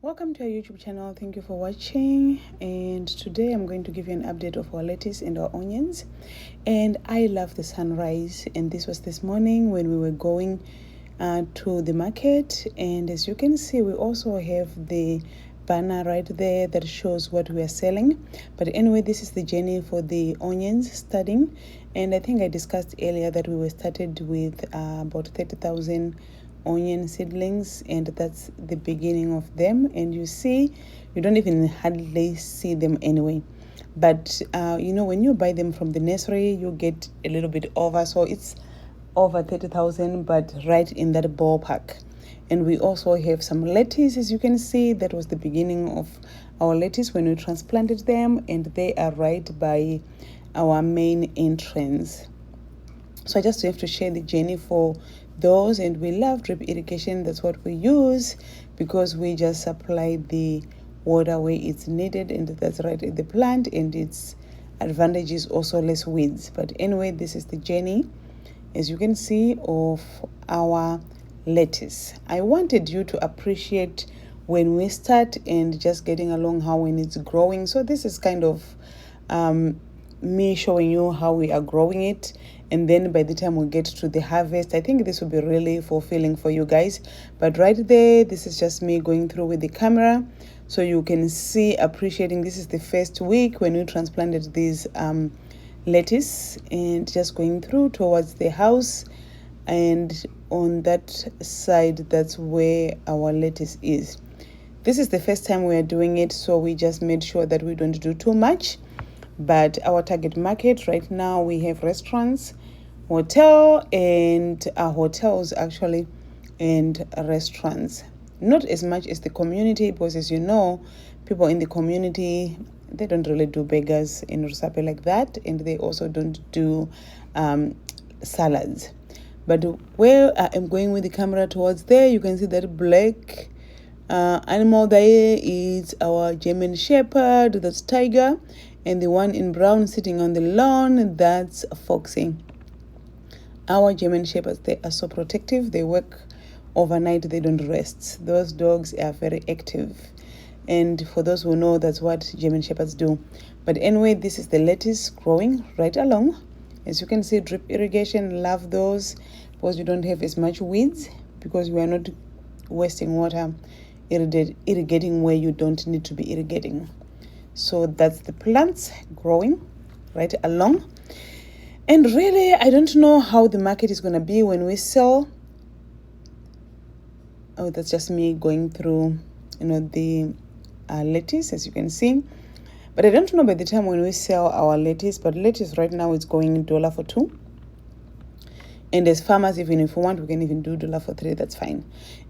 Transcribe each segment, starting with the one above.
Welcome to our YouTube channel. Thank you for watching, and today I'm going to give you an update of our lettuce and our onions. And I love the sunrise, and this was this morning when we were going to the market. And as you can see, we also have the banner right there that shows what we are selling. But anyway, this is the journey for the onions starting, and I think I discussed earlier that we were started with about 30,000 onion seedlings, and that's the beginning of them. And you see, you don't even hardly see them anyway, but when you buy them from the nursery, you get a little bit over, so it's over 30,000, but right in that ballpark. And we also have some lettuce. As you can see, that was the beginning of our lettuce when we transplanted them, and they are right by our main entrance. So I just have to share the journey for those. And we love drip irrigation. That's what we use, because we just supply the water where it's needed, and that's right at the plant, and its advantage is also less weeds. But anyway, this is the journey, as you can see, of our lettuce. I wanted you to appreciate when we start and just getting along how when it's growing. So this is kind of me showing you how we are growing it, and then by the time we get to the harvest, I think this will be really fulfilling for you guys. But right there, this is just me going through with the camera, so you can see, appreciating. This is the first week when we transplanted these lettuce, and just going through towards the house, and on that side, that's where our lettuce is. This is the first time we are doing it, so we just made sure that we don't do too much. But our target market right now, we have restaurants, hotels actually, and restaurants. Not as much as the community, because as you know, people in the community, they don't really do burgers in Rusape like that, and they also don't do salads. But where I am going with the camera towards there, you can see that black animal there is our German Shepherd, that's Tiger. And the one in brown sitting on the lawn, that's Foxy. Our German Shepherds, they are so protective. They work overnight, they don't rest. Those dogs are very active. And for those who know, that's what German Shepherds do. But anyway, this is the lettuce growing right along. As you can see, drip irrigation, love those, because you don't have as much weeds, because we are not wasting water irrigating where you don't need to be irrigating. So that's the plants growing right along. And really, I don't know how the market is going to be when we sell. Oh, that's just me going through, the lettuce, as you can see. But I don't know by the time when we sell our lettuce, but lettuce right now is going $1 for 2. And as farmers, even if we want, we can even do $1 for 3, that's fine.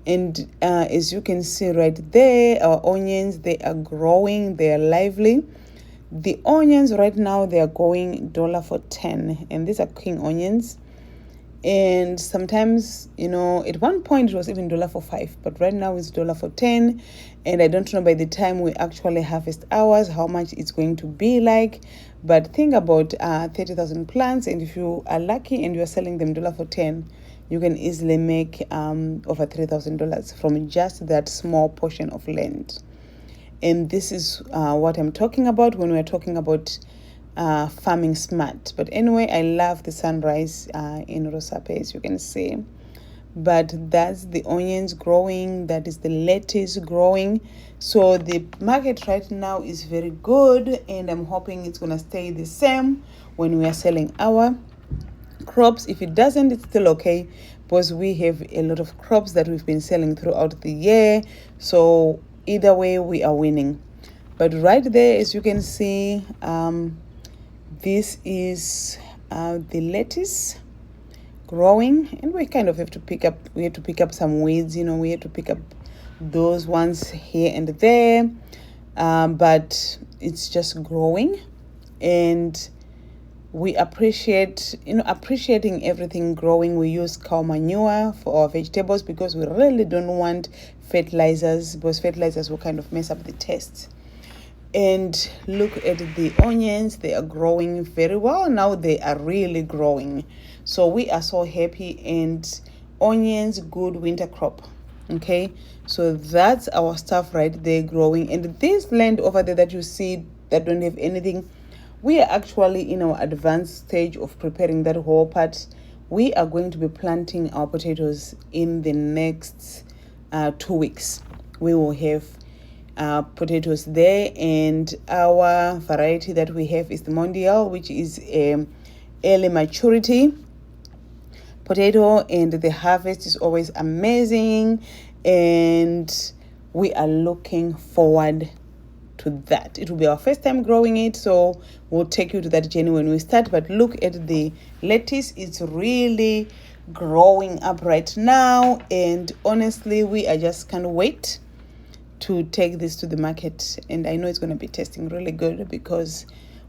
And as you can see right there, our onions, they are growing, they are lively. The onions right now, they are going $1 for 10, and these are king onions. And sometimes, at one point it was even $1 for 5, but right now it's $1 for 10. And I don't know by the time we actually harvest ours how much it's going to be like. But think about 30,000 plants, and if you are lucky and you are selling them $1 for 10, you can easily make over $3,000 from just that small portion of land. And this is what I'm talking about when we're talking about farming smart. But anyway, I love the sunrise in Rusape, as you can see. But that's the onions growing, that is the lettuce growing. So the market right now is very good, and I'm hoping it's going to stay the same when we are selling our crops. If it doesn't, it's still okay, because we have a lot of crops that we've been selling throughout the year. So either way, we are winning. But right there, as you can see, this is the lettuce growing, and we kind of have to pick up some weeds. We have to pick up those ones here and there, but it's just growing. And we appreciating everything growing. We use cow manure for our vegetables, because we really don't want fertilizers, because fertilizers will kind of mess up the taste. And look at the onions, they are growing very well now. They are really growing, so we are so happy. And onions, good winter crop. Okay, so that's our stuff right there growing. And this land over there that you see that don't have anything, we are actually in our advanced stage of preparing that whole part. We are going to be planting our potatoes in the next 2 weeks. We will have potatoes there, and our variety that we have is the Mondial, which is early maturity potato, and the harvest is always amazing, and we are looking forward to that. It will be our first time growing it, so we'll take you to that journey when we start. But look at the lettuce, it's really growing up right now, and honestly we are just can't wait to take this to the market. And I know it's going to be tasting really good because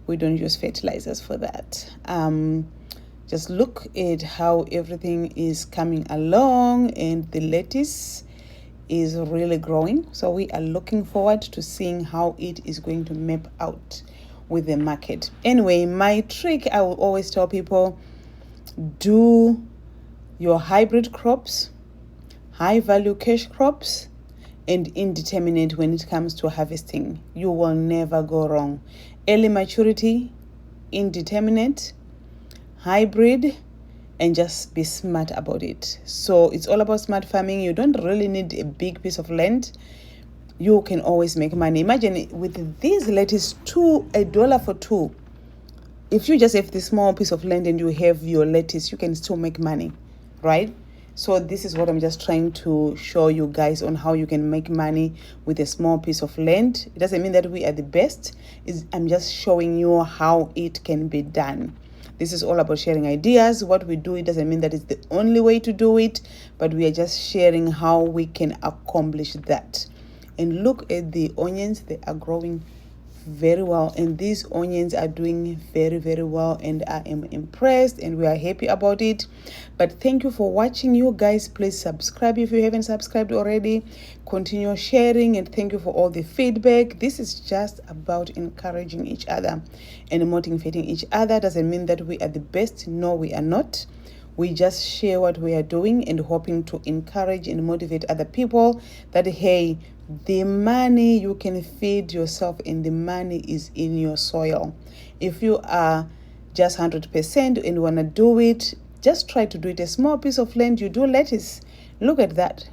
we don't use fertilizers for that. Just look at how everything is coming along, and the lettuce is really growing. So we are looking forward to seeing how it is going to map out with the market. Anyway, my trick, I will always tell people, do your hybrid crops, high value cash crops, and indeterminate when it comes to harvesting. You will never go wrong. Early maturity, indeterminate, hybrid, and just be smart about it. So it's all about smart farming. You don't really need a big piece of land. You can always make money. Imagine with this lettuce, $1 for two. If you just have this small piece of land and you have your lettuce, you can still make money, right? So this is what I'm just trying to show you guys on how you can make money with a small piece of land. It doesn't mean that we are the best. I'm just showing you how it can be done. This is all about sharing ideas. What we do, it doesn't mean that it's the only way to do it, but we are just sharing how we can accomplish that. And look at the onions, they are growing very well, and these onions are doing very, very well, and I am impressed, and we are happy about it. But thank you for watching. You guys, please subscribe if you haven't subscribed already. Continue sharing, and thank you for all the feedback. This is just about encouraging each other and motivating each other. Doesn't mean that we are the best. No, we are not. We just share what we are doing and hoping to encourage and motivate other people that, hey, the money, you can feed yourself, and the money is in your soil. If you are just 100% and want to do it, just try to do it. A small piece of land, you do lettuce. Look at that.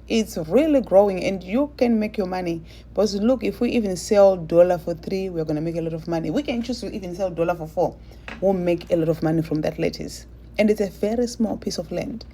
It's really growing, and you can make your money. But look, if we even sell $1 for 3, we're going to make a lot of money. We can choose to even sell $1 for 4. We'll make a lot of money from that lettuce. And it's a very small piece of land.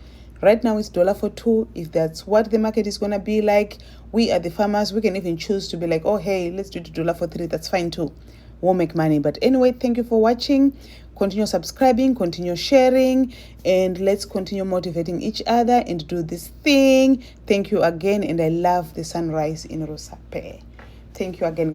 Right now it's $1 for 2. If that's what the market is going to be like, we are the farmers. We can even choose to be like, oh, hey, let's do it $1 for 3. That's fine too. We'll make money. But anyway, thank you for watching. Continue subscribing, continue sharing, and let's continue motivating each other and do this thing. Thank you again, and I love the sunrise in Rosape. Thank you again.